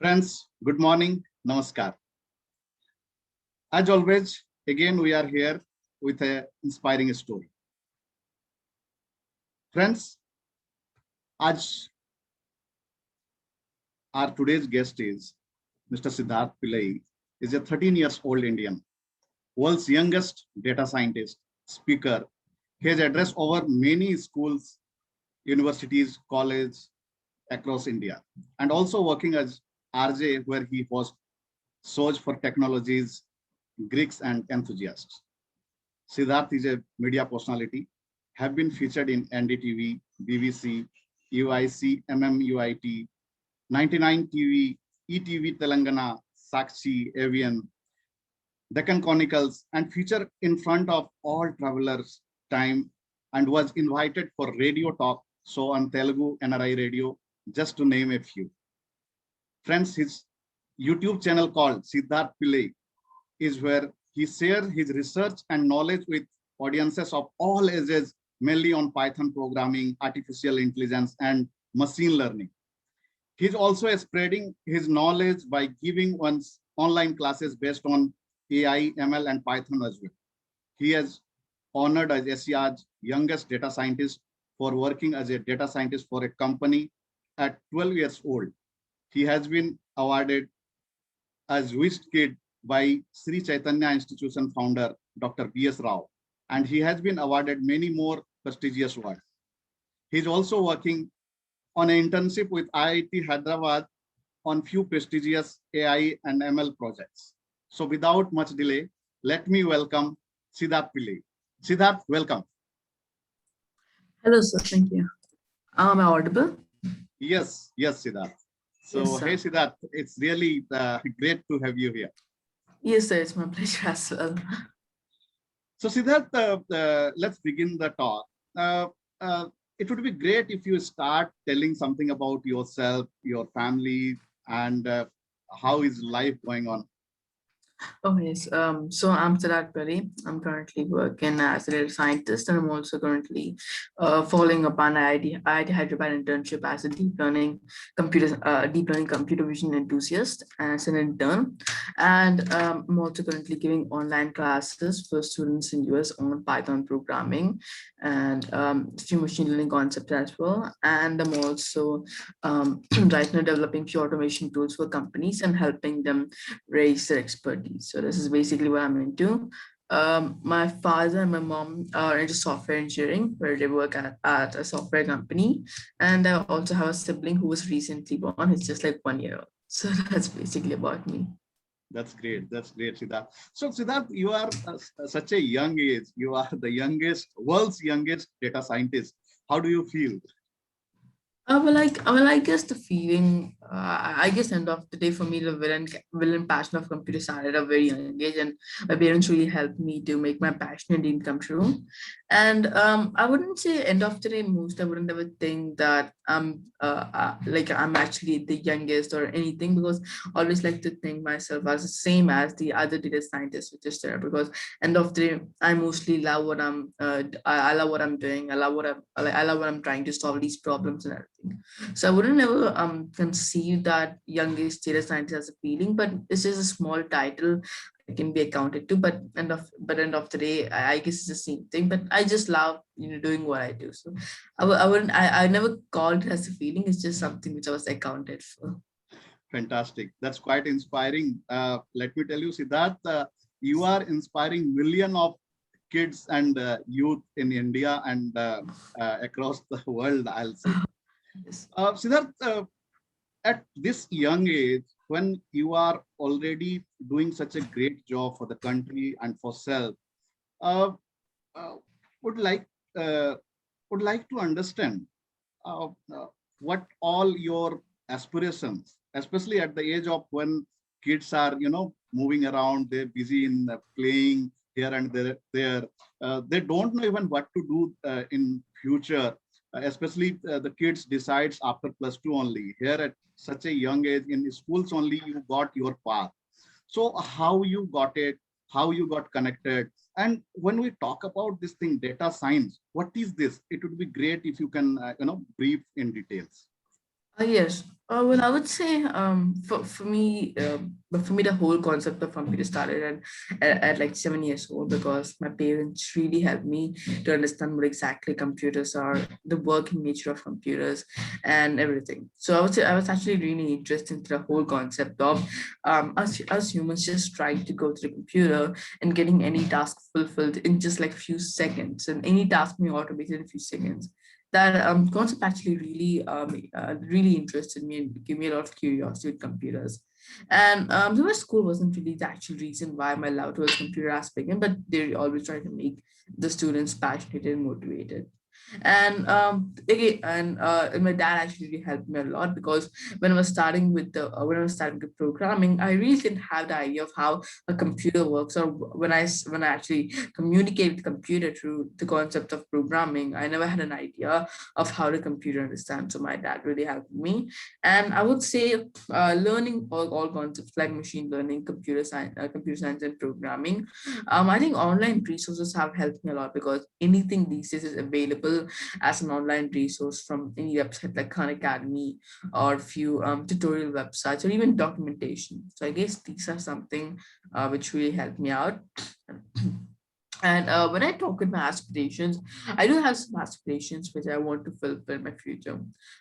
Friends, good morning. Namaskar. As always, again we are here with an inspiring story. Friends, as our today's guest is Mr. Siddharth Pillai, is a 13 years old Indian, world's youngest data scientist, speaker. He has addressed over many schools, universities, colleges across India, and also working as RJ, where he hosts shows for technologies, Greeks, and enthusiasts. Siddharth is a media personality, have been featured in NDTV, BBC, UIC, MMUIT, 99 TV, ETV Telangana, Sakshi, Avian, Deccan Chronicles, and featured in front of all travelers' time and was invited for radio talk show on Telugu NRI radio, just to name a few. Friends, his YouTube channel called Siddharth Pillai is where he shares his research and knowledge with audiences of all ages, mainly on Python programming, artificial intelligence, and machine learning. He's also spreading his knowledge by giving one's online classes based on AI, ML, and Python as well. He is honored as Asia's youngest data scientist for working as a data scientist for a company at 12 years old. He has been awarded as Wished Kid by Sri Chaitanya Institution founder Dr. B.S. Rao, and he has been awarded many more prestigious awards. He's also working on an internship with IIT Hyderabad on few prestigious AI and ML projects. So without much delay, let me welcome Siddharth Pillai. Siddharth, welcome. Hello, sir. Thank you. Am I audible? Yes, Siddharth. So, Yes, sir. hey, Siddharth, it's really great to have you here. Yes, sir. It's my pleasure as well. So, Siddharth, let's begin the talk. Uh, it would be great if you start telling something about yourself, your family, and how is life going on? Oh, yes. So I'm Siddharth Pillai. I'm currently working as a data scientist, and I'm also currently following up on IIT Hyderabad internship as a deep learning computer vision enthusiast as an intern. And I'm also currently giving online classes for students in US on Python programming and few machine learning concepts as well. And I'm also right now developing few automation tools for companies and helping them raise their expertise. So this is basically what I'm into. My father and my mom are into software engineering, where they work at a software company. And I also have a sibling who was recently born. He's just like 1 year old. So that's basically about me. That's great. That's great, Siddharth. So, Siddharth, you are such a young age. You are the world's youngest data scientist. How do you feel? I guess the feeling, I guess end of the day for me, the villain passion of computer started at a very young age, and my parents really helped me to make my passion and dream come true. And I wouldn't say end of the day most, I wouldn't ever think that I'm actually the youngest or anything, because I always like to think myself as the same as the other data scientists which is there, because end of the day, I mostly love what I love what I'm doing. I love what I'm trying to solve these problems and everything. So I wouldn't ever conceive that youngest data scientist as a feeling, but it's just a small title I can be accounted to. But end of the day, I guess it's the same thing. But I just love doing what I do. So I never called it as a feeling. It's just something which I was accounted for. Fantastic. That's quite inspiring. Let me tell you, Siddharth, you are inspiring millions of kids and youth in India and across the world, I'll say. Yes. Siddharth, at this young age, when you are already doing such a great job for the country and for self, uh, uh, would like uh, would like to understand uh, uh, what all your aspirations, especially at the age of when kids are, moving around, they're busy in playing here and there. They don't know even what to do in future. Especially the kids decides after +2 only. Here at such a young age in schools only, you got your path. So how you got it, how you got connected, and when we talk about this thing, data science, what is this? It would be great if you can, brief in details. Yes. Well, I would say but for me, the whole concept of computer started at like 7 years old because my parents really helped me to understand what exactly computers are, the working nature of computers, and everything. So I would say I was actually really interested in the whole concept of us humans just trying to go to the computer and getting any task fulfilled in just like few seconds, and any task being automated in few seconds. That concept actually really interested me and gave me a lot of curiosity with computers. And so my school wasn't really the actual reason why my love towards computer aspect began, but they always try to make the students passionate and motivated. And again, and my dad actually really helped me a lot because when I was starting with programming, I really didn't have the idea of how a computer works, or when I actually communicate with the computer through the concept of programming, I never had an idea of how the computer understands. So my dad really helped me, and I would say learning all concepts like machine learning, computer science, and programming. I think online resources have helped me a lot because anything these days is available as an online resource from any website like Khan Academy or few tutorial websites or even documentation. So I guess these are something which really helped me out. And when I talk with my aspirations, I do have some aspirations which I want to fulfill in my future.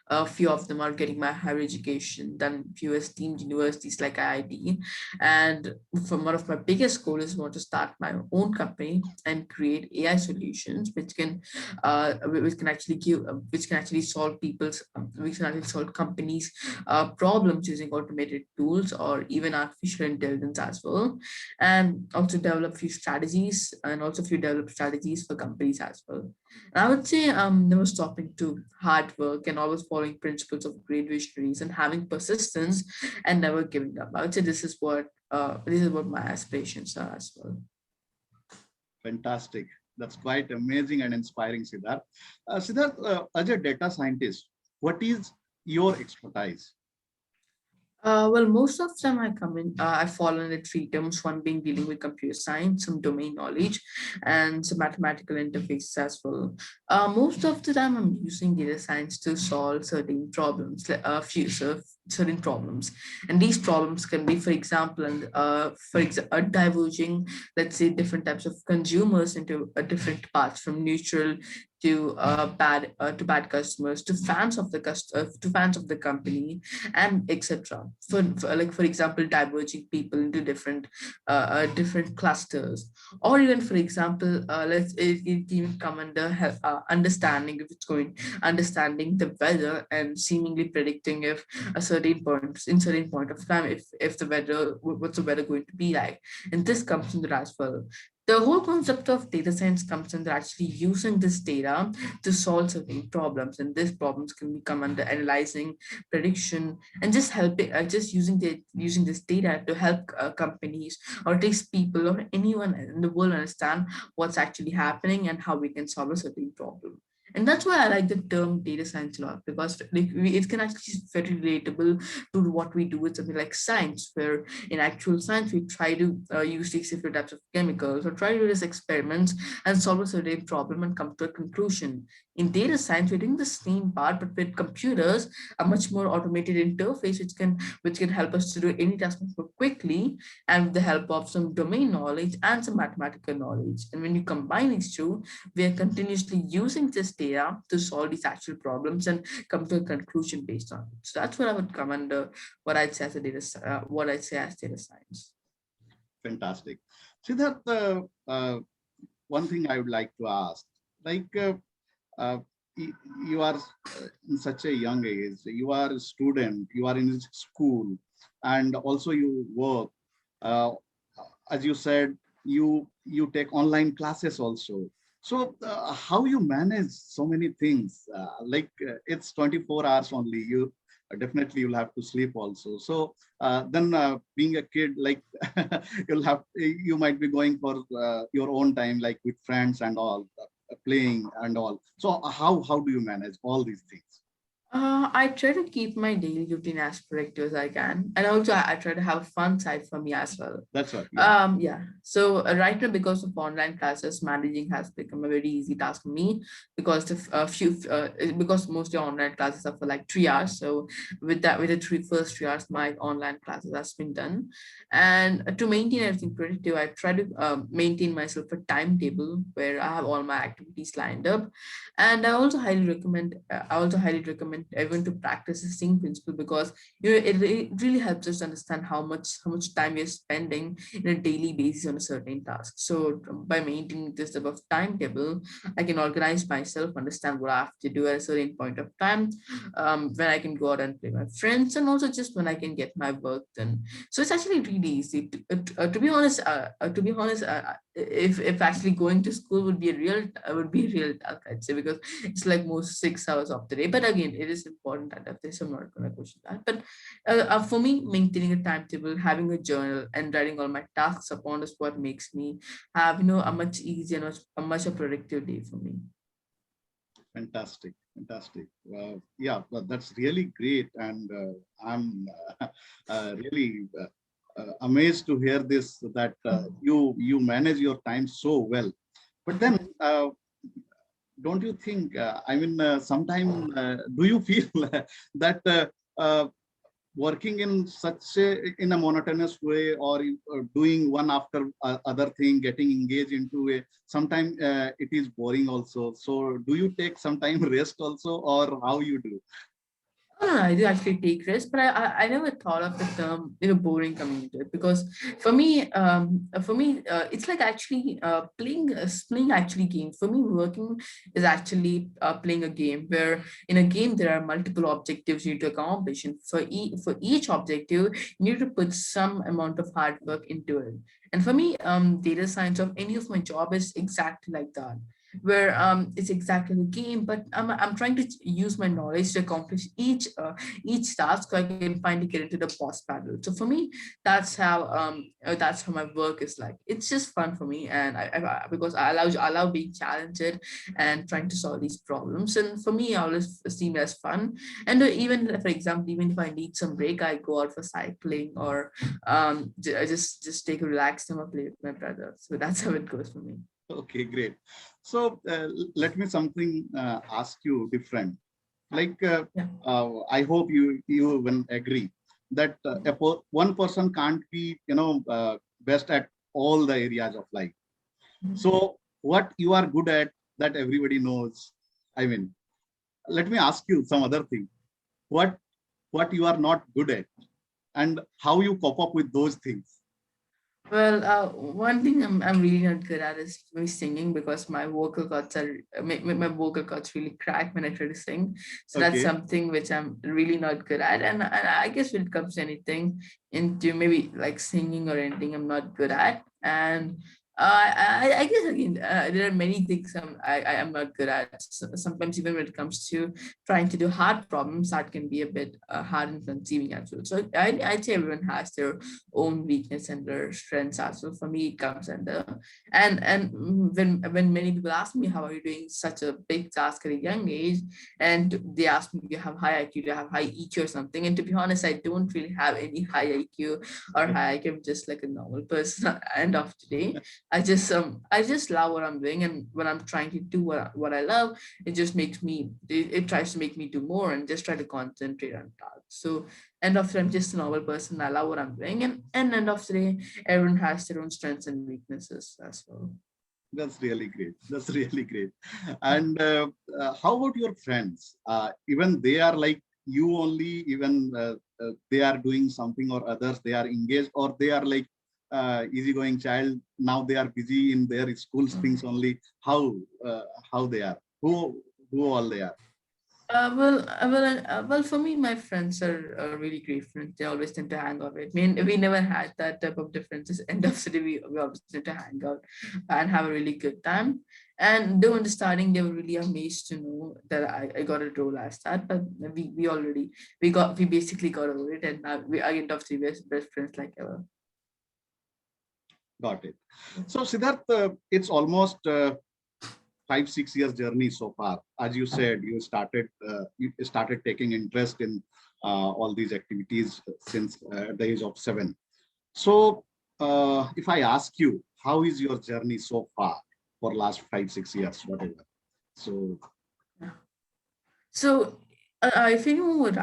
A few of them are getting my higher education, then few esteemed universities like IIT. And from one of my biggest goals is want to start my own company and create AI solutions which can actually which can actually solve which can actually solve companies' problems using automated tools or even artificial intelligence as well, and also develop few strategies and also few develop strategies for companies as well. And I would say never stopping to hard work and always following principles of great visionaries and having persistence and never giving up. I would say this is what my aspirations are as well. Fantastic. That's quite amazing and inspiring, Siddharth. Siddharth, as a data scientist, what is your expertise? Well, most of the time I fall under three terms, one being dealing with computer science, some domain knowledge, and some mathematical interfaces as well. Most of the time I'm using data science to solve certain problems, certain problems. And these problems can be, for example, diverging, let's say, different types of consumers into different paths from neutral to bad customers to fans of the company and etc. For example, diverging people into different clusters, or even for example, it even come under understanding if it's going understanding the weather and seemingly predicting if certain point of time if the weather what's the weather going to be like, and this comes under as well. The whole concept of data science comes under actually using this data to solve certain problems, and these problems can become under analyzing, prediction, and just using this data to help companies or at least people or anyone in the world understand what's actually happening and how we can solve a certain problem. And that's why I like the term data science a lot, because it can actually be very relatable to what we do with something like science, where in actual science we try to use these different types of chemicals or try to do these experiments and solve a certain problem and come to a conclusion. In data science, we're doing the same part, but with computers, a much more automated interface which can help us to do any task more quickly, and with the help of some domain knowledge and some mathematical knowledge. And when you combine these two, we are continuously using this data to solve these actual problems and come to a conclusion based on it. So that's what I would come under what I'd say as data science. Fantastic. Siddharth, one thing I would like to ask, like uh, you are in such a young age, you are a student, you are in school, and also you work. Uh, as you said, you take online classes also. So how you manage so many things? It's 24 hours only. You definitely you'll have to sleep also. So then being a kid, like you might be going for your own time, like with friends and all, playing and all. So how do you manage all these things? I try to keep my daily routine as productive as I can, and also I try to have a fun side for me as well. That's what, yeah. Yeah. So right now, because of online classes, managing has become a very easy task for me because because mostly online classes are for like 3 hours. So with that, with the first 3 hours, my online classes has been done, and to maintain everything productive, I try to maintain myself a timetable where I have all my activities lined up, and I also highly recommend everyone to practice the same principle because it really helps us understand how much time you're spending in a daily basis on a certain task. So by maintaining this type of timetable, I can organize myself, understand what I have to do at a certain point of time, when I can go out and play with my friends, and also just when I can get my work done. So it's actually really easy. To be honest, if actually going to school would be a real task, I'd say, because it's like most 6 hours of the day. But again, it is important that of this. I'm not going to question that. But for me, maintaining a timetable, having a journal, and writing all my tasks upon is what makes me have a much easier, a much a productive day for me. Fantastic, fantastic. Yeah, that's really great, and I'm really amazed to hear this, that you manage your time so well. But then, don't you think? I mean, sometime do you feel that working in such in a monotonous way, or doing one after other thing, getting engaged into a, sometimes it is boring also? So do you take some time rest also, or how you do? No, no, I do actually take risks, but I never thought of the term boring coming into it because for me it's like actually playing actually game. For me, working is actually playing a game where in a game there are multiple objectives you need to accomplish, and for each objective you need to put some amount of hard work into it. And for me, data science of any of my job is exactly like that, where it's exactly the game, but I'm trying to use my knowledge to accomplish each task so I can finally get into the boss battle. So for me, that's how my work is like. It's just fun for me, and because I allow being challenged and trying to solve these problems. And for me, I always seem as fun. And even for example, even if I need some break, I go out for cycling, or I just take a relaxed time and play with my brother. So that's how it goes for me. Okay, great. So let me something ask you different. Like, Yeah. I hope you will agree that one person can't be, best at all the areas of life. Mhm. So what you are good at, that everybody knows. I mean, let me ask you some other thing. What what you are not good at, and how you cope up with those things. Well, one thing I'm really not good at is maybe singing because my vocal cords really crack when I try to sing. So that's Okay. something which I'm really not good at. And I guess when it comes to anything into maybe like singing or anything, I'm not good at. And I guess again, there are many things I am not good at. Sometimes even when it comes to trying to do hard problems, that can be a bit hard and conceiving as well. So I'd say everyone has their own weakness and their strengths as well. For me, it comes under, and when many people ask me how are you doing such a big task at a young age, and they ask me do you have high IQ, do you have high EQ or something, and to be honest, I don't really have any high IQ or high IQ. I'm just like a normal person at the end of the day. I just love what I'm doing, and when I'm trying to do what I love, it just makes me it tries to make me do more and just try to concentrate on tasks. So end of the day, I'm just a normal person. I love what I'm doing, and end of the day, everyone has their own strengths and weaknesses as well. That's really great. That's really great. And how about your friends? Even they are like you only, even they are doing something or others, they are engaged, or they are like easygoing child. Now they are busy in their schools things only. How they are? Who all they are? Well, for me, my friends are really great friends. They always tend to hang out with me. And we never had that type of differences. End of the day, we always tend to hang out and have a really good time. And though in the starting, they were really amazed to know that I got a role as that. But we basically got over it. And now we are end of the day, best friends like ever. Got it. So Siddharth, it's almost 5-6 years journey so far. As you said, you started taking interest in all these activities since the age of 7. So if I ask you, how is your journey so far for last 5-6 years, whatever? So So, if anyone would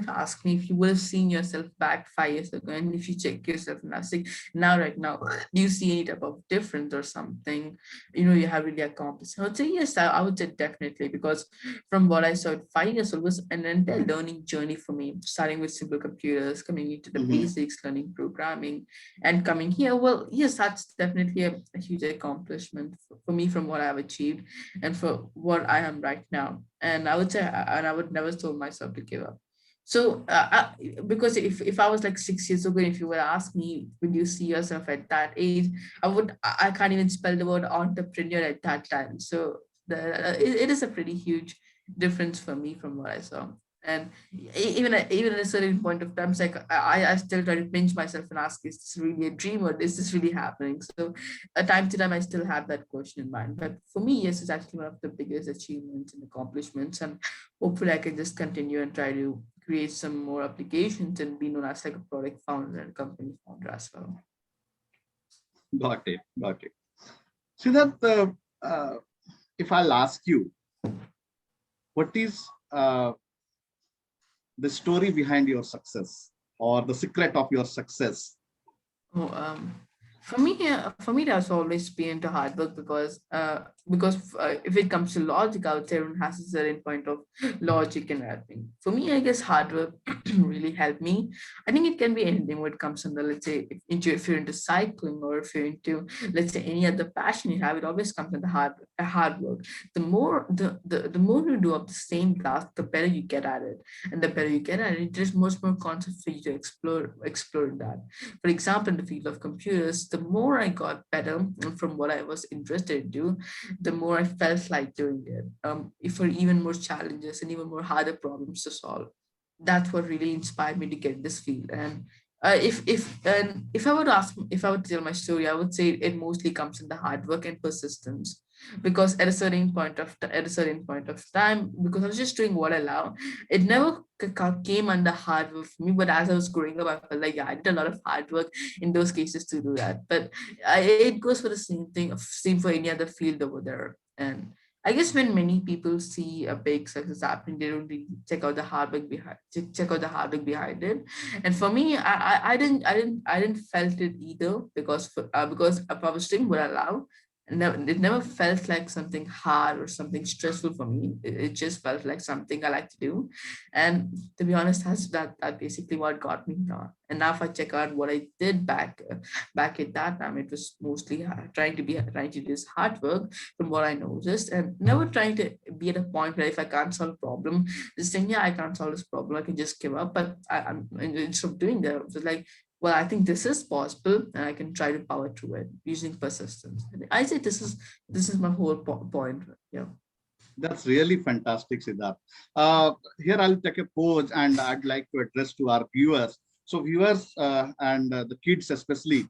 ask me if you would have seen yourself back 5 years ago, and if you check yourself now, say now, right now, do you see any type of difference or something? You have really accomplished. I would say yes. I would say definitely, because from what I saw, 5 years ago was an entire learning journey for me. Starting with simple computers, coming into the mhm, basics, learning programming, and coming here. Well, yes, that's definitely a huge accomplishment for me from what I've achieved and for what I am right now. And I would say, and I would never told myself to give up. So, because if I was like 6 years ago, if you were ask me, would you see yourself at that age? I can't even spell the word entrepreneur at that time. So it is a pretty huge difference for me from what I saw. And even at a certain point of time, it's like I still try to pinch myself and ask, is this really a dream or is this really happening? So time to time, I still have that question in mind. But for me, yes, it's actually one of the biggest achievements and accomplishments. And hopefully, I can just continue and try to create some more applications and be known as like a product founder and company founder as well. got it, got it. See that if I'll ask you, what is the story behind your success or the secret of your success? Oh, for me, that's always been to hard work because if it comes to logic, I would say everyone has a certain point of logic and everything. For me, I guess hard work really helped me. I think it can be anything when it comes to, let's say, if you're into cycling or if you're into, let's say, any other passion you have, it always comes with the hard work. The more you do of the same task, the better you get at it, and the better you get at it, there's much more concepts for you to explore that. For example, in the field of computers, the more I got better from what I was interested in do, the more I felt like doing it. If for even more challenges and even more harder problems to solve. That's what really inspired me to get this field. And if I would ask, if I would tell my story, I would say it mostly comes in the hard work and persistence. Because at a certain point of time, because I was just doing what I love, it never came under hard work for me. But as I was growing up, I felt like, yeah, I did a lot of hard work in those cases to do that. But it goes for the same thing, same for any other field over there. And I guess when many people see a big success happening, they don't really check out the hard work behind it. And for me, I didn't felt it either because if I was doing what I love, it never felt like something hard or something stressful for me. It just felt like something I like to do. And to be honest, that basically what got me here. And now if I check out what I did back at that time, it was mostly trying to do this hard work from what I noticed, and never trying to be at a point where if I can't solve a problem, just saying, yeah, I can't solve this problem, I can just give up. But I'm instead of doing that, it was like, well, I think this is possible and I can try to power through it using persistence. I say this is my whole point. Yeah. That's really fantastic, Siddharth. Here I'll take a pause and I'd like to address to our viewers. So viewers and the kids especially,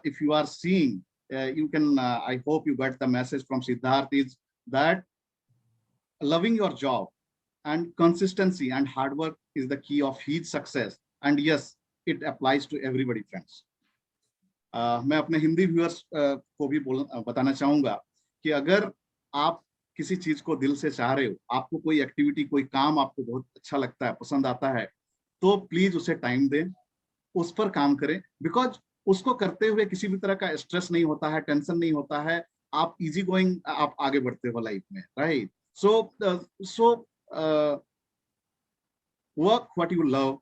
if you are seeing, you can, I hope you got the message from Siddharth is that loving your job and consistency and hard work is the key of his success. And yes, it applies to everybody, friends. मैं अपने Hindi viewers को भी बताना चाहूंगा कि अगर आप किसी चीज को दिल से चाह रहे हो, आपको कोई एक्टिविटी, कोई काम आपको बहुत अच्छा लगता है, पसंद आता है, तो प्लीज उसे टाइम दें, उस पर काम करें, बिकॉज उसको करते हुए किसी भी तरह का स्ट्रेस नहीं होता है, टेंशन नहीं होता है, आप इजी गोइंग, आप आगे बढ़ते हो लाइफ में, right? So work what you love,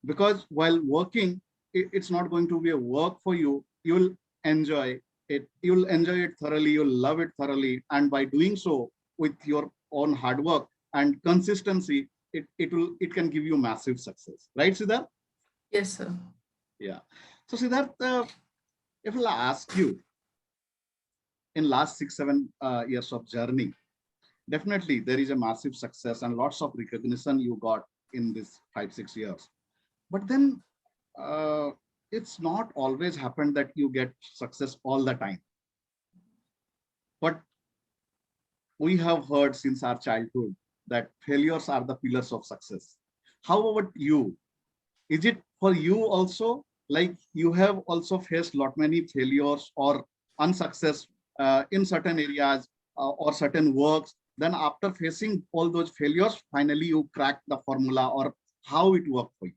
because while working, it's not going to be a work for you. You'll enjoy it. You'll enjoy it thoroughly. You'll love it thoroughly. And by doing so with your own hard work and consistency, it can give you massive success. Right, Siddharth? Yes, sir. Yeah. So Siddharth, if I'll ask you, in last 6-7 years of journey, definitely there is a massive success and lots of recognition you got in this 5-6 years. But then it's not always happened that you get success all the time. But we have heard since our childhood that failures are the pillars of success. How about you? Is it for you also? Like you have also faced lot many failures or unsuccess in certain areas or certain works. Then after facing all those failures, finally you crack the formula or how it worked for you.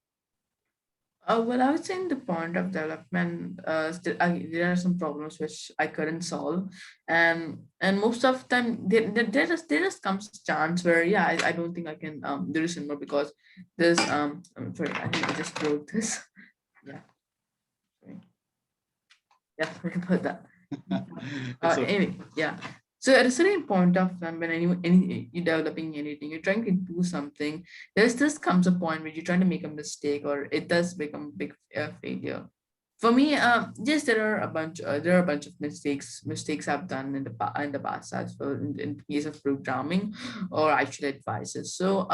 Well, I would say in the point of development, there are some problems which I couldn't solve, and most of the time there just comes a chance where yeah I don't think I can do this anymore because there's I'm sorry, I think I just broke this. Yeah, sorry. Yeah, sorry about that. It's okay. Anyway, yeah. So at a certain point of time, when you're developing anything, you're trying to do something, there's this comes a point where you're trying to make a mistake or it does become a big failure. For me, yes, there are a bunch of mistakes I've done in the past as well in case of programming or actual advices. So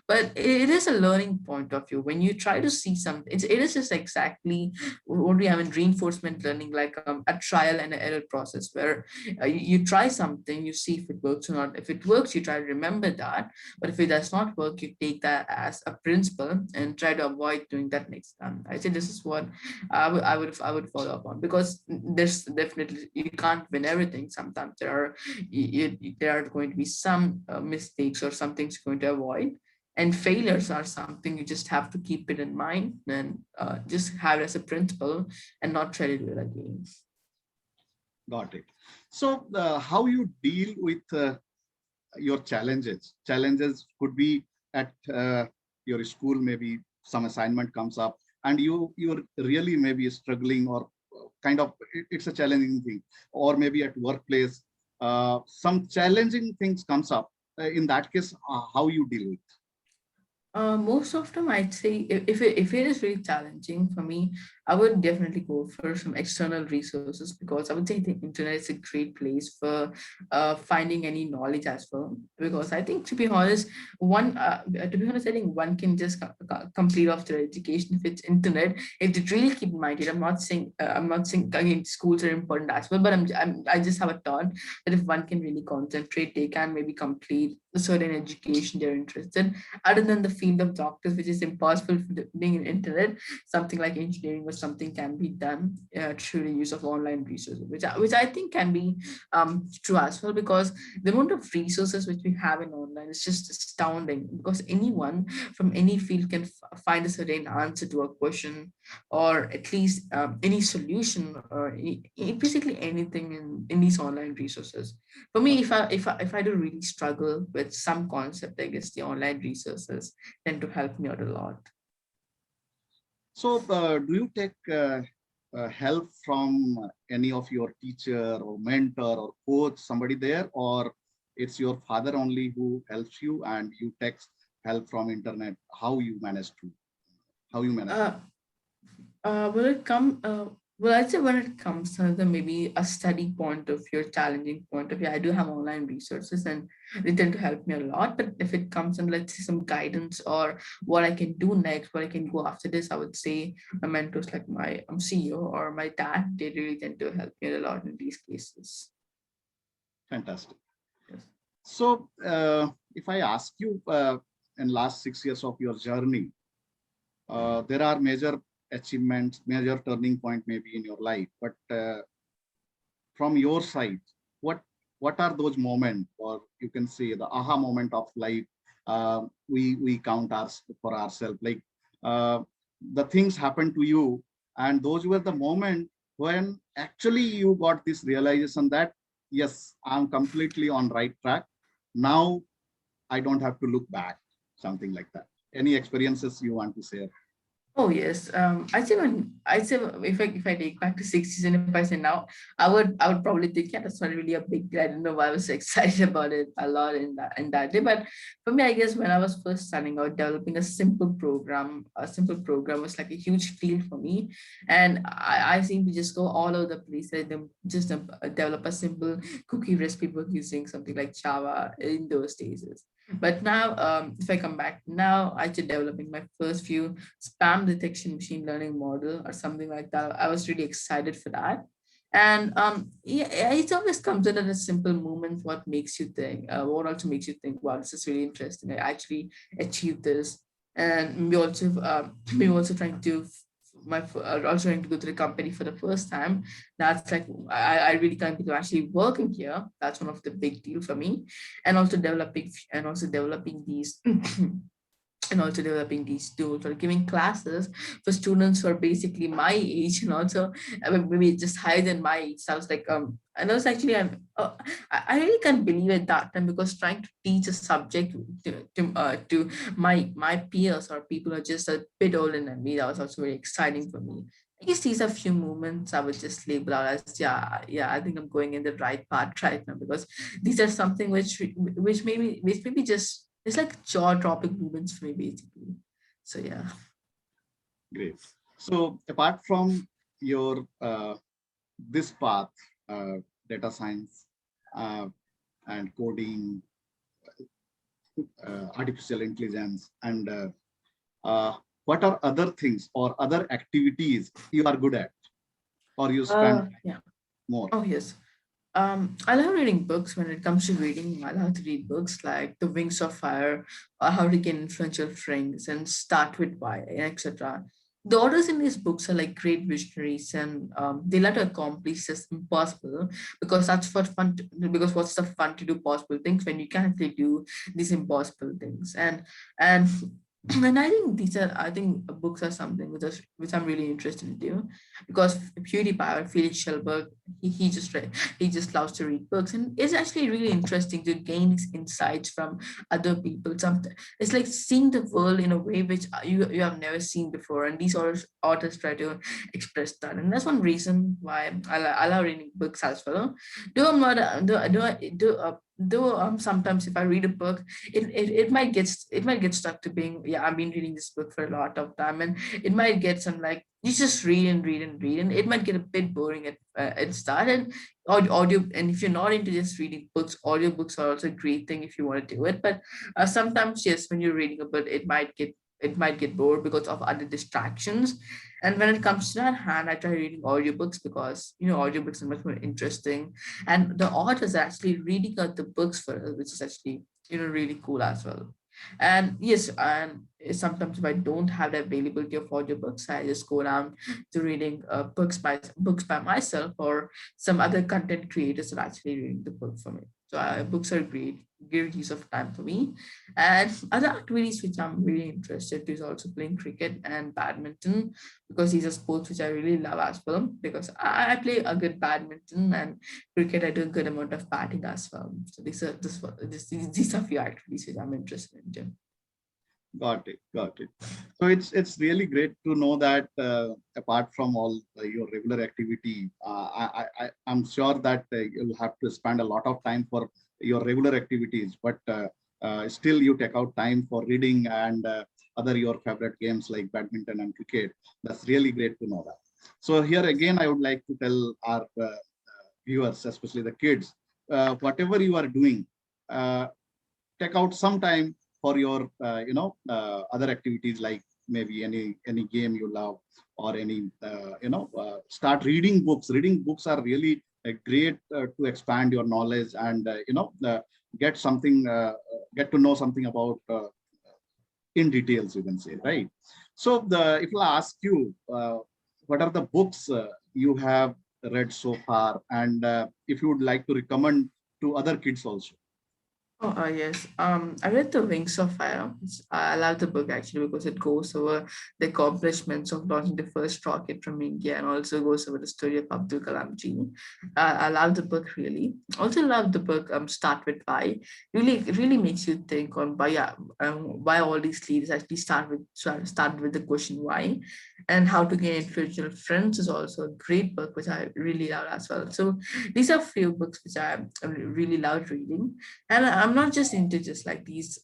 but it is a learning point of view when you try to see something. It is just exactly what we have in reinforcement learning, like a trial and error process where you try something, you see if it works or not. If it works, you try to remember that, but if it does not work, you take that as a principle and try to avoid doing that next time. I say this is what I would follow up on, because there's definitely you can't win everything. Sometimes there are going to be some mistakes or some things you're going to avoid, and failures are something you just have to keep it in mind and just have it as a principle and not try to do it again. Got it. So how you deal with your challenges? Challenges could be at your school, maybe some assignment comes up and you're really maybe struggling or kind of it's a challenging thing, or maybe at workplace some challenging things comes up. In that case, how you deal with? Most of them, I'd say, if it is really challenging for me, I would definitely go for some external resources, because I would say the internet is a great place for finding any knowledge as well. Because I think, to be honest, I think one can just complete off their education if it's internet. If they really keep in mind it, I'm not saying again schools are important as well, but I just have a thought that if one can really concentrate, they can maybe complete a certain education they're interested, other than the field of doctors, which is impossible for being in internet. Something like engineering or something can be done through the use of online resources, which I think can be true as well, because the amount of resources which we have in online is just astounding, because anyone from any field can find a certain answer to a question, or at least any solution, or basically anything in these online resources. For me, if I do really struggle with some concept, I guess the online resources tend to help me out a lot. So do you take help from any of your teacher or mentor or coach, somebody there, or it's your father only who helps you and you take help from internet? How you manage Uh, that? will it come? Well, I'd say when it comes to maybe a study point of view, challenging point of view, I do have online resources and they tend to help me a lot. But if it comes in, let's say, some guidance or what I can do next, what I can go after this, I would say my mentors like my CEO or my dad, they really tend to help me a lot in these cases. Fantastic. Yes. So if I ask you in last 6 years of your journey, there are major achievements, major turning point maybe in your life, but from your side, what what are those moments, or you can say the aha moment of life? We count us for ourselves, like uh, the things happen to you, and those were the moment when actually you got this realization that yes, I'm completely on right track. Now I don't have to look back, something like that. Any experiences you want to share? Oh yes, I'd say if I take back to 60s and if I say now, I would probably think yeah that's not really a big deal. I don't know why I was so excited about it a lot in that day. But for me, I guess when I was first starting out developing a simple program was like a huge field for me, and I seem to just go all over the place. Like them just develop a simple cookie recipe book using something like Java in those days. But now, if I come back now, I started developing my first few spam detection machine learning model or something like that. I was really excited for that. And yeah, it always comes in at a simple moment. What makes you think? What also makes you think? Wow, this is really interesting. I actually achieved this, and we also trying to also trying to go to the company for the first time. That's like I really can't believe I'm actually working here. That's one of the big deal for me, and also developing these and also developing these tools or giving classes for students who are basically my age and also maybe just higher than my age. So I was like, and I was actually, I really can't believe at that time because trying to teach a subject to my peers or people who are just a bit older than me, that was also very exciting for me. I guess these are few moments I would just label out as yeah, I think I'm going in the right path right now because these are something which maybe just it's like jaw-dropping moments for me basically. So yeah. Great. So apart from your this path, data science uh, and coding, artificial intelligence, and what are other things or other activities you are good at or you spend Yeah. more? Oh yes. I love reading books. When it comes to reading, I love to read books like The Wings of Fire, or How to Get Influential Friends, and Start with Why, etc. The authors in these books are like great visionaries, and they like to accomplish this impossible because that's what fun. Because what's the fun to do possible things when you can't actually do these impossible things, and and I think books are something which I'm really interested in too, because PewDiePie or Felix Schellberg, he just loves to read books, and it's actually really interesting to gain these insights from other people. Sometimes it's like seeing the world in a way which you have never seen before, and these authors try to express that, and that's one reason why I love reading books as well. Though I'm not do I do though sometimes if I read a book, it might get stuck to being, yeah, I've been reading this book for a lot of time, and it might get some like you just read and read and read, and it might get a bit boring at start. And audio, and if you're not into just reading books, audiobooks are also a great thing if you want to do it. But sometimes, yes, when you're reading a book, it might get bored because of other distractions. And when it comes to that hand, I try reading audiobooks because audiobooks are much more interesting, and the authors are actually reading out the books for us, which is actually really cool as well. And yes, and sometimes if I don't have the availability of audiobooks, I just go down to reading books by myself, or some other content creators are actually reading the book for me. So books are great use of time for me. And other activities which I'm really interested in is also playing cricket and badminton, because these are sports which I really love as well. Because I play a good badminton, and cricket I do a good amount of batting as well. So these are few activities which I'm interested in doing. Got it. Got it. So it's really great to know that apart from all your regular activity, I'm sure that you'll have to spend a lot of time for your regular activities, but still you take out time for reading and other your favorite games like badminton and cricket. That's really great to know that. So here again, I would like to tell our viewers, especially the kids, whatever you are doing, uh, take out some time for your other activities, like maybe any game you love, or any start reading books are really great to expand your knowledge, and get something get to know something about in details, you can say, right? So the if I ask you, what are the books you have read so far, and if you would like to recommend to other kids also? Oh, yes. I read The Wings of Fire. I love the book actually because it goes over the accomplishments of launching the first rocket from India, and also goes over the story of Abdul Kalam ji. I love the book really. Also love the book Start with Why. Really, it really makes you think on why all these leaders actually start with the question why, and How to Gain Influential Friends is also a great book which I really love as well. So these are few books which I really love reading. And I'm not just into just like these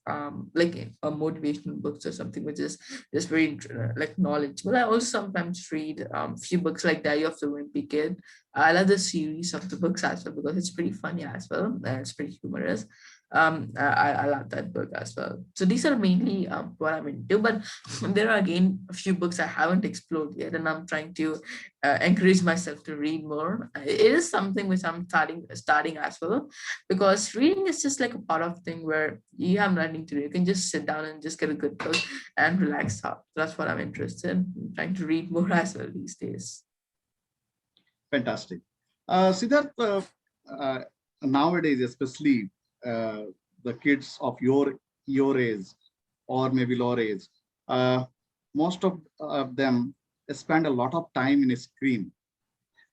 like motivational books or something which is just very like knowledgeable. I also sometimes read few books like Diary of the Wimpy Kid, I love the series of the books as well because it's pretty funny as well and it's pretty humorous. I love that book as well. So these are mainly what I'm into, but there are again a few books I haven't explored yet, and I'm trying to encourage myself to read more. It is something which I'm starting as well, because reading is just like a part of thing where you have nothing to do. You can just sit down and just get a good book and relax out. That's what I'm interested in, trying to read more as well these days. Fantastic. Siddharth, uh, nowadays, especially uh, the kids of your age or maybe lower age, uh, most of them spend a lot of time in a screen.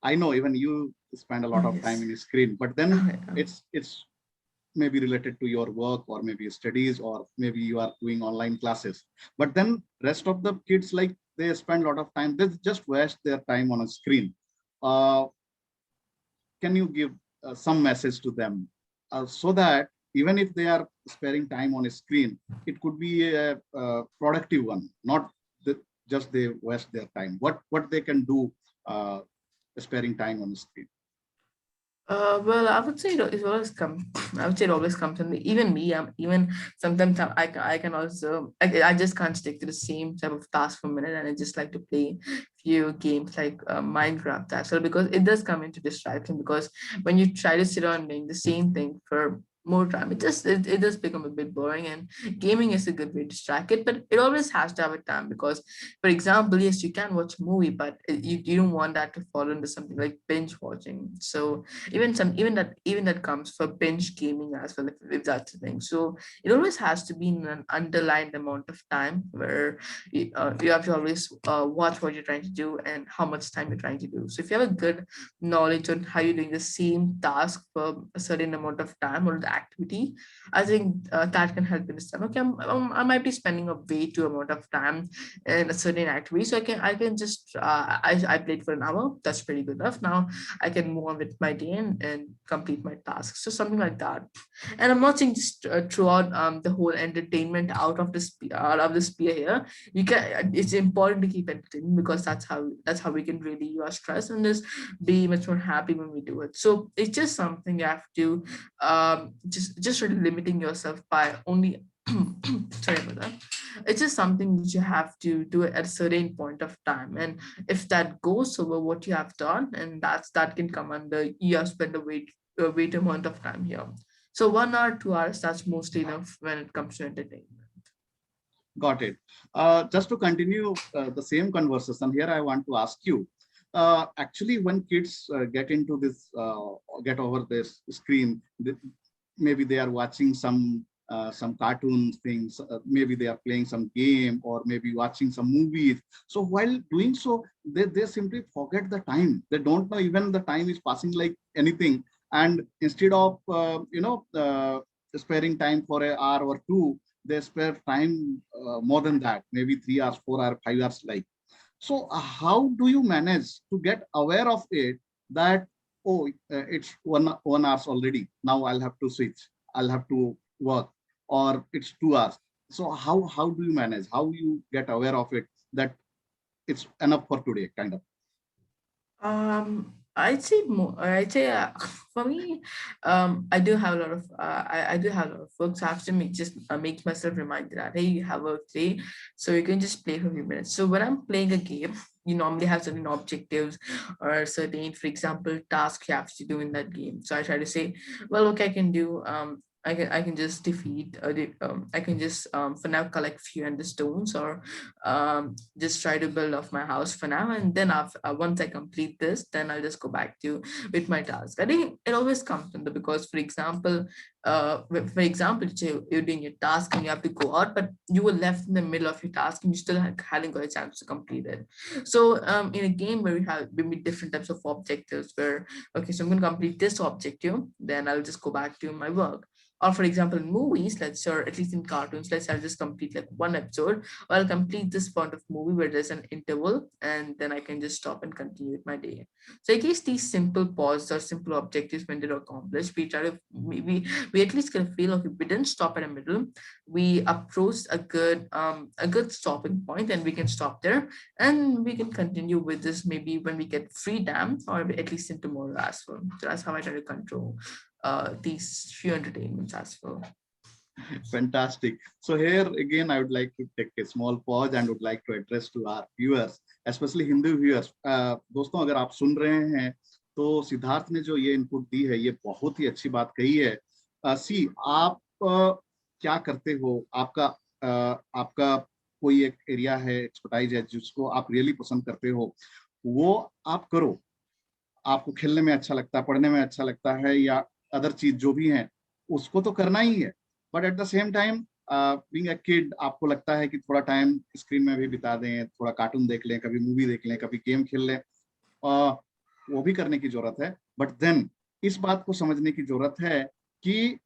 I know even you spend a lot of time Yes. in a screen, but then Okay. it's maybe related to your work or maybe studies or maybe you are doing online classes. But then rest of the kids, like they spend a lot of time, they just waste their time on a screen. Uh, can you give some message to them so that even if they are sparing time on a screen, it could be a productive one, not just they waste their time. What they can do uh, sparing time on the screen? Well, I would say it always comes. I would say it always comes in even me. Even sometimes I can also I just can't stick to the same type of task for a minute, and I just like to play few games like Minecraft as well, because it does come into distraction. Because when you try to sit on doing the same thing for more time, it does become a bit boring. And gaming is a good way to distract it, but it always has to have a time. Because, for example, yes, you can watch a movie, but you don't want that to fall into something like binge watching. So even that comes for binge gaming as well, if that's a thing. So it always has to be in an underlined amount of time where you have to always watch what you're trying to do and how much time you're trying to do. So if you have a good knowledge on how you're doing the same task for a certain amount of time or the activity, I think that can help you understand, okay, I might be spending a way too amount of time in a certain activity, so I can just I played for an hour, that's pretty good enough. Now I can move on with my day and complete my tasks. So something like that. And I'm not saying just throughout the whole entertainment out of the spear here. You can. It's important to keep entertaining, because that's how we can relieve our stress and just be much more happy when we do it. So it's just something you have to just really limiting yourself by only sorry about that. It's just something that you have to do it at a certain point of time, and if that goes over what you have done, and that can come under you have spent a weight amount of time here. So 1 hour, 2 hours, that's mostly enough when it comes to entertainment. Got it. Just to continue the same conversation here, I want to ask you. Actually, when kids get over this screen, maybe they are watching some cartoon things, maybe they are playing some game or maybe watching some movies. So while doing so, they simply forget the time. They don't know even the time is passing like anything. And instead of sparing time for an hour or two, they spare time more than that, maybe 3 hours, 4 hours, 5 hours, like. So how do you manage to get aware of it that, oh, it's one hours already. Now I'll have to switch. I'll have to work, or it's 2 hours. So how do you manage? How you get aware of it that it's enough for today, kind of? I'd say more. I'd say for me, I do have a lot of I do have a lot of work. So I have to make myself remind that, hey, you have work today, so you can just play for a few minutes. So when I'm playing a game, you normally have certain objectives or certain, for example, tasks you have to do in that game. So I try to say, well, okay, I can do I can just defeat I can just for now collect few ender stones, or just try to build off my house for now, and then after, once I complete this, then I'll just go back to with my task. I think it always comes from the, because for example, you're doing your task and you have to go out, but you were left in the middle of your task and you still hadn't got a chance to complete it. So in a game where we have maybe different types of objectives, where okay, so I'm going to complete this objective, then I'll just go back to my work. Or for example, in movies, or at least in cartoons, let's say I'll just complete like one episode, or I'll complete this point of movie where there's an interval, and then I can just stop and continue with my day. So I guess these simple pauses or simple objectives, when they're accomplished, we try to maybe we at least can feel, okay, we didn't stop at a middle, we approached a good stopping point, and we can stop there, and we can continue with this maybe when we get free time, or at least in tomorrow as well. So that's how I try to control these few entertainments as well. Fantastic. So here again, I would like to take a small pause and would like to address to our viewers, especially Hindu viewers. दोस्तों, अगर आप सुन रहे हैं तो सिद्धार्थ ने जो ये input दी है, ये बहुत ही अच्छी बात कही है। सी, आप क्या करते हो? आपका कोई एक एरिया है, एक्सपर्टाइज है, जिसको आप रियली पसंद करते हो, वो आप करो। आपको खेलने में अच्छा लगता है, पढ़ने में अच्छा लगता है, या अदर चीज जो भी है, उसको तो करना ही है। But at the same time, being a kid, आपको लगता है कि थोड़ा टाइम स्क्रीन में भी बिता दें, थोड़ा कार्टून देख लें, कभी मूवी देख लें, कभी गेम खेल लें, वो भी करने की जरूरत है। बट देन इस बात को समझने की जरूरत है कि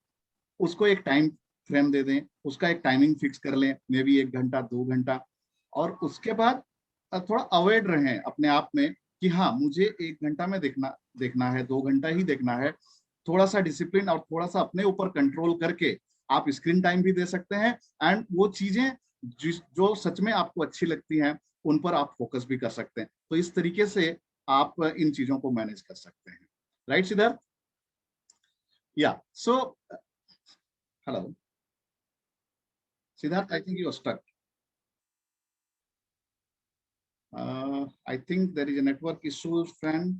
उसको एक टाइम फ्रेम दे दें, उसका एक टाइमिंग फिक्स कर लें, मे बी 1 घंटा 2 घंटा, और उसके बाद थोड़ा अवॉइड रहें अपने आप में कि हाँ, मुझे 1 घंटा में देखना है, 2 घंटा ही देखना है। थोड़ा सा डिसिप्लिन और थोड़ा सा अपने ऊपर कंट्रोल करके आप स्क्रीन टाइम भी दे सकते हैं, एंड वो चीजें जो सच में आपको अच्छी लगती हैं, उन पर आप फोकस भी कर सकते हैं। तो इस तरीके से आप इन चीजों को मैनेज कर सकते हैं। राइट सिद्धार्थ? या so hello Siddharth, I think you are stuck. I think there is a network issue, friend,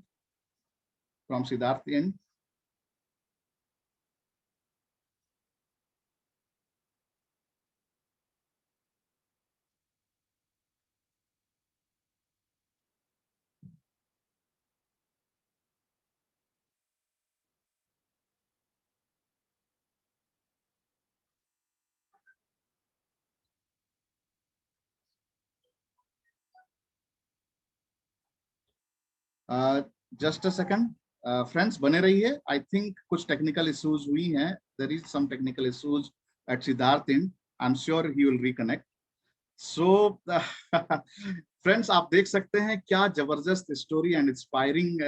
from Siddharth end. Just a second. Friends, बने रहिए. I think कुछ technical issues हुई हैं. There is some technical issues at Siddharth end. I'm sure he will reconnect. So, friends, आप देख सकते हैं क्या जबरदस्त स्टोरी एंड इंस्पायरिंग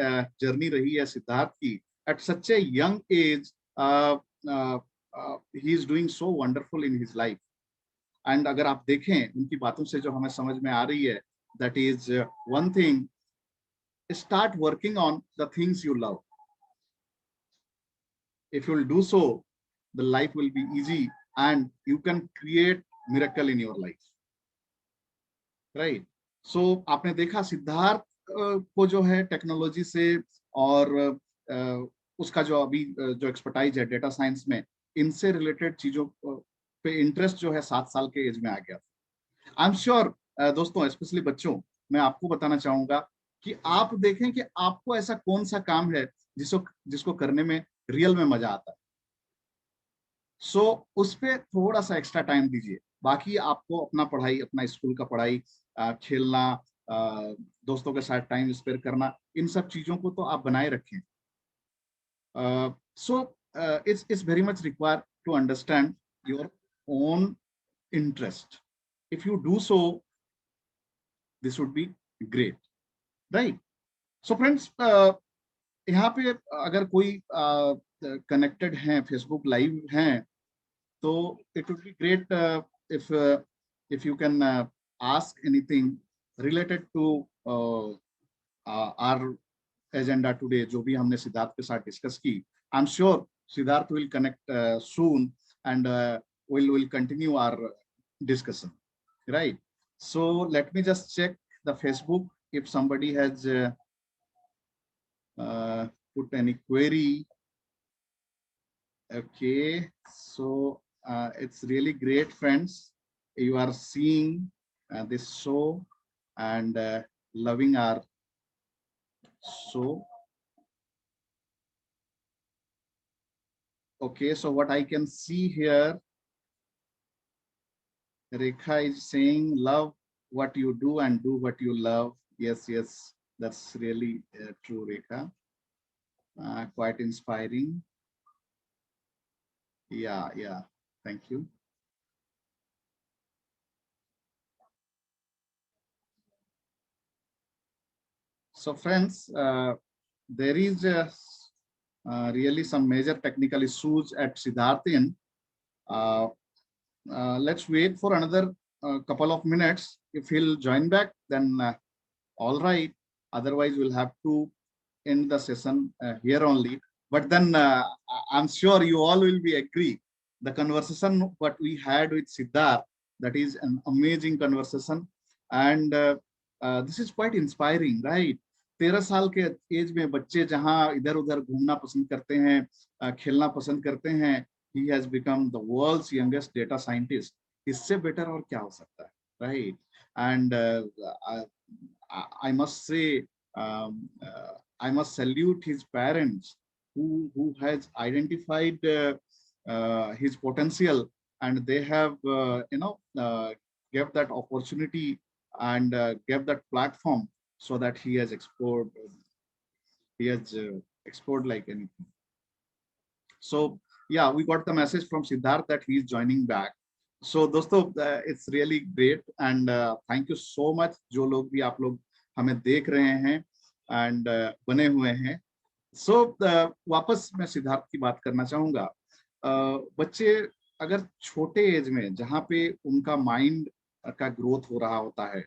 जर्नी रही है सिद्धार्थ की. At such a young age, he is doing so wonderful in his life. And अगर आप देखें उनकी बातों से जो हमें समझ में आ रही है, that is one thing, start working on the things you love. If you'll do so, the life will be easy and you can create miracle in your life. Right? So आपने देखा सिद्धार्थ को जो है टेक्नोलॉजी से और उसका जो अभी जो एक्सपर्टाइज है डेटा साइंस में, इनसे रिलेटेड चीजों पे इंटरेस्ट जो है 7 साल के एज में आ गया। आई एम श्योर दोस्तों, स्पेशली बच्चों, मैं आपको बताना चाहूंगा कि आप देखें कि आपको ऐसा कौन सा काम है जिसको करने में रियल में मजा आता है। सो उस पर थोड़ा सा एक्स्ट्रा टाइम दीजिए। बाकी आपको अपना पढ़ाई, अपना स्कूल का पढ़ाई, खेलना, दोस्तों के साथ टाइम स्पेंड करना, इन सब चीजों को तो आप बनाए रखें। सो it's very much required to understand your own interest. If you do so, this would be great, right? So friends, यहाँ पे अगर कोई कनेक्टेड हैं, फेसबुक लाइव हैं, तो it would be great if you can ask anything related to our agenda today, जो भी हमने सिद्धार्थ के साथ डिस्कस की. I'm sure Siddharth will connect soon, and we'll continue our discussion, right? So let me just check the Facebook if somebody has put any query. Okay, so it's really great, friends. You are seeing this show and loving our show. Okay, so what I can see here, Rekha is saying, love what you do and do what you love. Yes, yes, that's really true, Rekha. Quite inspiring. Yeah, thank you. So friends, there is really some major technical issues at Siddharthan. Uh, let's wait for another couple of minutes. If he'll join back, then all right. Otherwise, we'll have to end the session here only. But then I'm sure you all will be agree. The conversation what we had with Siddharth, that is an amazing conversation, and this is quite inspiring, right? 13 साल के as में बच्चे जहां इधर उधर घूमना पसंद करते हैं, खेलना पसंद करते हैं, he has become the world's youngest data scientist. इससे बेटर और क्या हो सकता है, right? And I must say, I must salute his parents who has identified his potential, and they have gave that opportunity and gave that platform so that he has explored like anything. So yeah, we got the message from Siddharth that he is joining back. So दोस्तों, it's really great and thank you so much जो लोग भी आप लोग हमें देख रहे हैं and बने हुए हैं. So वापस मैं सिद्धार्थ की बात करना चाहूंगा. बच्चे अगर छोटे एज में जहाँ पे उनका माइंड का ग्रोथ हो रहा होता है,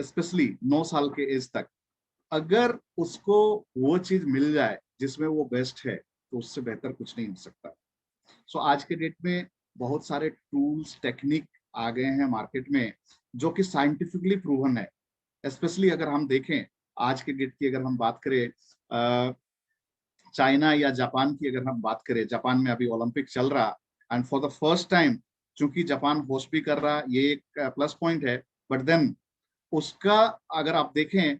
स्पेशली 9 साल के एज तक, अगर उसको वो चीज मिल जाए जिसमें वो बेस्ट है, तो उससे बेहतर कुछ नहीं हो सकता. सो आज के डेट में बहुत सारे टूल्स टेक्निक आ गए हैं मार्केट में जो कि साइंटिफिकली प्रूवन है. स्पेशली अगर हम देखें आज के डेट की, अगर हम बात करें चाइना या जापान की, अगर हम बात करें, जापान में अभी ओलंपिक चल रहा and for the first time, चूंकि जापान होस्ट भी कर रहा, ये एक प्लस पॉइंट है. बट देन उसका अगर आप देखें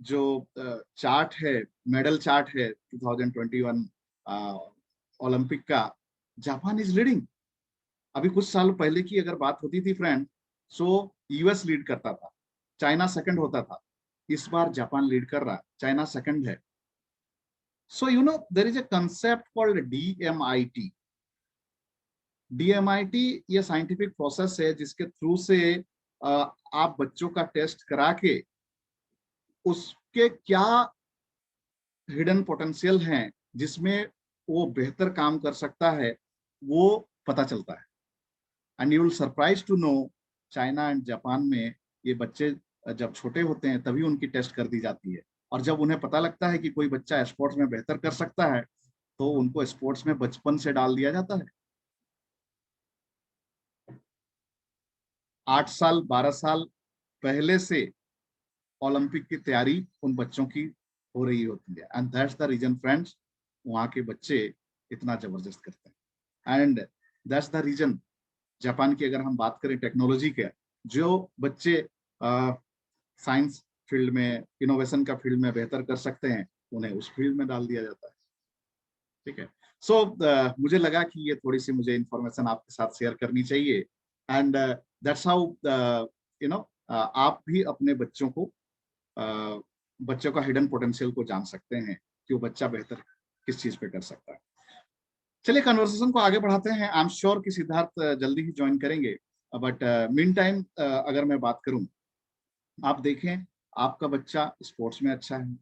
जो चार्ट है, मेडल चार्ट है 2021 ओलंपिक का, जापान इज लीडिंग. अभी कुछ साल पहले की अगर बात होती थी फ्रेंड, सो यूएस लीड करता था, चाइना सेकंड होता था. इस बार जापान लीड कर रहा, चाइना सेकंड है. So you know there is a concept called DMIT. DMIT ये साइंटिफिक प्रोसेस है जिसके थ्रू से आप बच्चों का टेस्ट करा के उसके क्या हिडन पोटेंशियल हैं जिसमें वो बेहतर काम कर सकता है, वो पता चलता है. And you will surprise to know, China and Japan में ये बच्चे जब छोटे होते हैं तभी उनकी टेस्ट कर दी जाती है, और जब उन्हें पता लगता है कि कोई बच्चा स्पोर्ट्स में बेहतर कर सकता है, तो उनको स्पोर्ट्स में बचपन से डाल दिया जाता है. 8 साल 12 साल पहले से ओलंपिक की तैयारी उन बच्चों की हो रही होती है. And that's the reason friends, वहाँ के बच्चे इतना जबरदस्त करते हैं. And that's the reason, Japan की अगर हम बात करें टेक्नोलॉजी के, जो बच्चे साइंस फील्ड में, इनोवेशन का फील्ड में बेहतर कर सकते हैं, उन्हें उस फील्ड में डाल दिया जाता है. ठीक है. सो मुझे लगा कि ये थोड़ी सी मुझे इंफॉर्मेशन आपके साथ शेयर करनी चाहिए. And that's how you know आप भी अपने बच्चों का हिडन पोटेंशियल को जान सकते हैं कि वो बच्चा बेहतर किस चीज पे कर सकता है. चलिए कन्वर्सेशन को आगे बढ़ाते हैं. आई एम श्योर कि सिद्धार्थ जल्दी ही ज्वाइन करेंगे. बट मीन टाइम अगर मैं बात करूं, आप देखें आपका बच्चा स्पोर्ट्स में अच्छा है,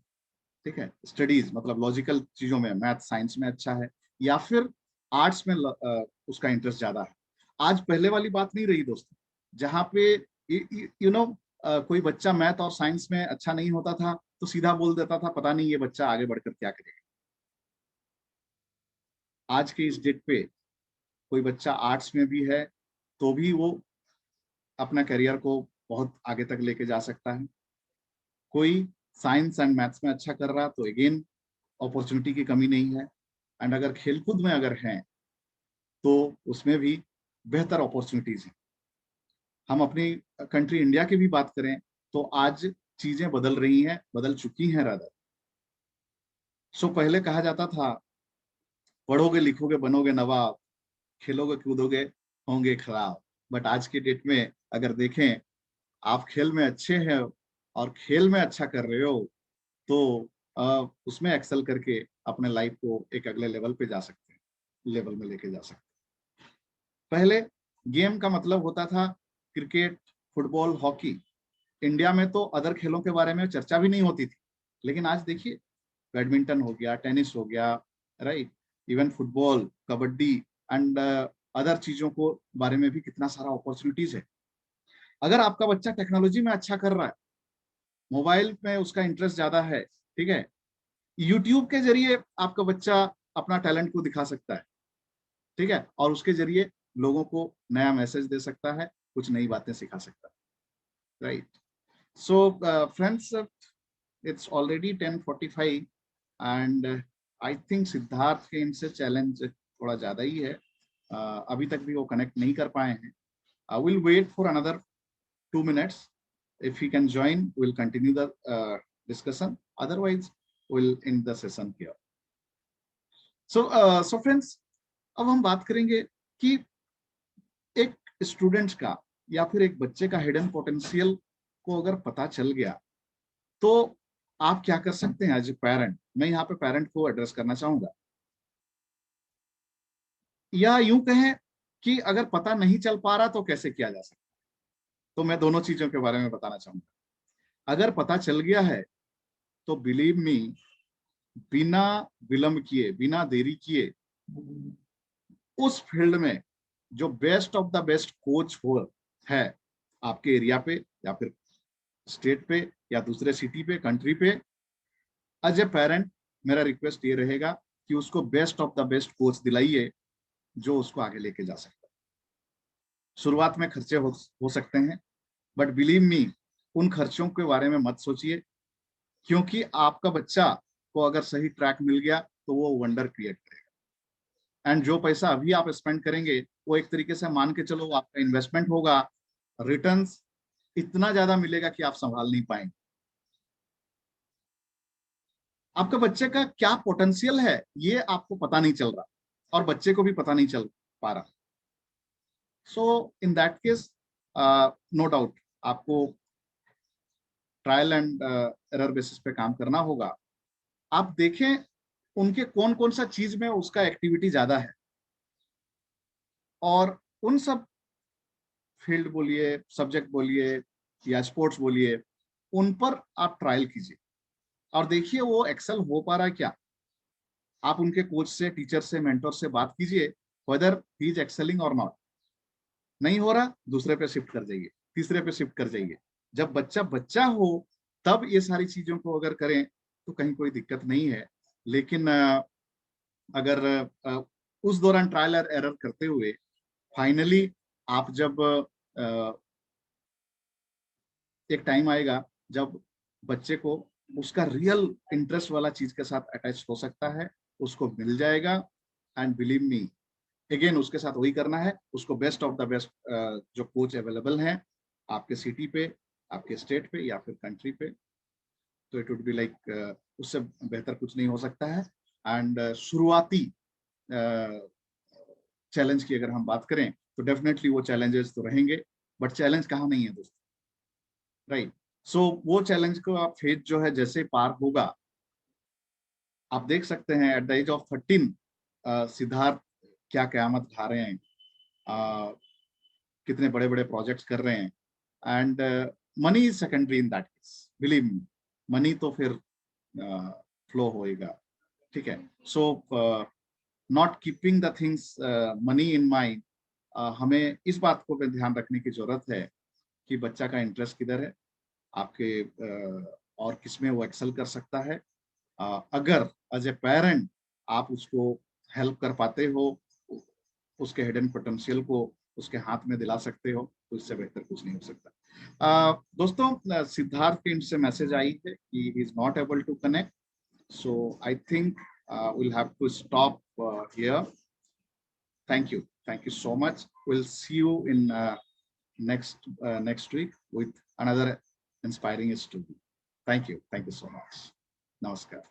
ठीक है, स्टडीज मतलब लॉजिकल चीजों में, मैथ साइंस में अच्छा है, या फिर आर्ट्स में उसका इंटरेस्ट ज्यादा है. आज पहले वाली बात नहीं रही दोस्तों, जहाँ पे यू नो कोई बच्चा मैथ और साइंस में अच्छा नहीं होता था तो सीधा बोल देता था पता नहीं ये बच्चा आगे बढ़कर क्या करेगा. आज के इस डेट पे कोई बच्चा आर्ट्स में भी है तो भी वो अपना करियर को बहुत आगे तक लेके जा सकता है. कोई साइंस एंड मैथ्स में अच्छा कर रहा तो अगेन अपॉर्चुनिटी की कमी नहीं है. एंड अगर खेलकूद में अगर हैं तो उसमें भी बेहतर अपॉर्चुनिटीज हैं. हम अपनी कंट्री इंडिया की भी बात करें तो आज चीजें बदल रही हैं, बदल चुकी हैं रादर. सो पहले कहा जाता था पढ़ोगे लिखोगे बनोगे नवाब, खेलोगे कूदोगे होंगे खराब. बट आज के डेट में अगर देखें, आप खेल में अच्छे हैं और खेल में अच्छा कर रहे हो, तो उसमें एक्सेल करके अपने लाइफ को एक अगले लेवल पे जा सकते हैं, लेवल में लेके जा सकते हैं। पहले गेम का मतलब होता था क्रिकेट, फुटबॉल, हॉकी। इंडिया में तो अदर खेलों के बारे में चर्चा भी नहीं होती थी, लेकिन आज देखिए बैडमिंटन हो गया, टेनिस हो गया, right, even football, kabaddi and other चीजों को बारे में भी कितना सारा अपॉर्चुनिटीज है। अगर आपका बच्चा टेक्नोलॉजी में अच्छा कर रहा है, मोबाइल में उसका इंटरेस्ट ज्यादा है, ठीक है, यूट्यूब के जरिए आपका बच्चा अपना टैलेंट को दिखा सकता है, ठीक है, और उसके जरिए लोगों को नया मैसेज दे सकता है, कुछ नई बातें सिखा सकता है, right. So friends, it's already 10:45 and I think Siddharth के इनसे चैलेंज थोड़ा ज्यादा ही है। अभी तक भी वो कनेक्ट नहीं कर पाए हैं। I will wait for another 2 minutes. If he can join, we'll continue the discussion. Otherwise, we'll end the session here. So friends, अब हम बात करेंगे कि एक स्टूडेंट का या फिर एक बच्चे का हिडन पोटेंशियल को अगर पता चल गया तो आप क्या कर सकते हैं एज ए पेरेंट। मैं यहाँ पे पेरेंट को एड्रेस करना चाहूंगा, या यूं कहें कि अगर पता नहीं चल पा रहा तो कैसे किया जा सकता है। तो मैं दोनों चीजों के बारे में बताना चाहूंगा। अगर पता चल गया है तो बिलीव मी, बिना विलंब किए, बिना देरी किए, उस फील्ड में जो best of the best coach हो है आपके एरिया पे या फिर स्टेट पे या दूसरे सिटी पे, कंट्री पे, एज ए पेरेंट मेरा रिक्वेस्ट ये रहेगा कि उसको best of the best coach दिलाइए जो उसको आगे लेके जा सकता है। शुरुआत में खर्चे हो सकते हैं, बट बिलीव मी, उन खर्चों के बारे में मत सोचिए, क्योंकि आपका बच्चा को अगर सही ट्रैक मिल गया तो वो वंडर क्रिएट करेगा। एंड जो पैसा अभी आप स्पेंड करेंगे वो एक तरीके से मान के चलो आपका इन्वेस्टमेंट होगा, रिटर्न्स इतना ज्यादा मिलेगा कि आप संभाल नहीं पाएंगे। आपका बच्चे का क्या पोटेंशियल है ये आपको पता नहीं चल रहा और बच्चे को भी पता नहीं चल पा रहा। So in that case no doubt आपको ट्रायल एंड एरर बेसिस पे काम करना होगा। आप देखें उनके कौन कौन सा चीज में उसका एक्टिविटी ज्यादा है, और उन सब फील्ड बोलिए, सब्जेक्ट बोलिए या स्पोर्ट्स बोलिए, उन पर आप ट्रायल कीजिए और देखिए वो एक्सेल हो पा रहा है क्या। आप उनके कोच से, टीचर से, मेंटर से बात कीजिए वेदर ही इज एक्सेलिंग और नॉट। नहीं हो रहा, दूसरे पे शिफ्ट कर जाइए, तीसरे पे शिफ्ट कर जाइए। जब बच्चा बच्चा हो तब ये सारी चीजों को अगर करें तो कहीं कोई दिक्कत नहीं है। लेकिन अगर उस दौरान ट्रायल और एरर करते हुए फाइनली आप जब एक टाइम आएगा जब बच्चे को उसका रियल इंटरेस्ट वाला चीज के साथ अटैच हो सकता है, उसको मिल जाएगा। एंड बिलीव मी, अगेन उसके साथ वही करना है, उसको बेस्ट ऑफ द बेस्ट जो कोच अवेलेबल हैं आपके सिटी पे, आपके स्टेट पे या फिर कंट्री पे, तो इट वुड बी लाइक उससे बेहतर कुछ नहीं हो सकता है। एंड शुरुआती चैलेंज की अगर हम बात करें तो डेफिनेटली वो चैलेंजेस तो रहेंगे, बट चैलेंज कहाँ नहीं है दोस्तों, राइट। सो वो चैलेंज को आप फेज जो है जैसे पार होगा, आप देख सकते हैं at the age of 13 Siddharth क्या कयामत खा रहे हैं, कितने बड़े बड़े प्रोजेक्ट्स कर रहे हैं। And money is secondary in that case, believe me, money तो फिर फ्लो होएगा, ठीक है। So not keeping the things money in mind, हमें इस बात को ध्यान रखने की जरूरत है कि बच्चा का इंटरेस्ट किधर है, आपके और किसमें वो एक्सेल कर सकता है। अगर एज ए पेरेंट आप उसको हेल्प कर पाते हो, उसके हिडन पोटेंशियल को उसके हाथ में दिला सकते हो, तो इससे बेहतर कुछ नहीं हो सकता। दोस्तों, सिद्धार्थ के इनसे मैसेज आई है कि he is not able to connect, so I think we'll have to stop here. Thank you so much. We'll see you in next week with another inspiring story. Thank you so much. Namaskar.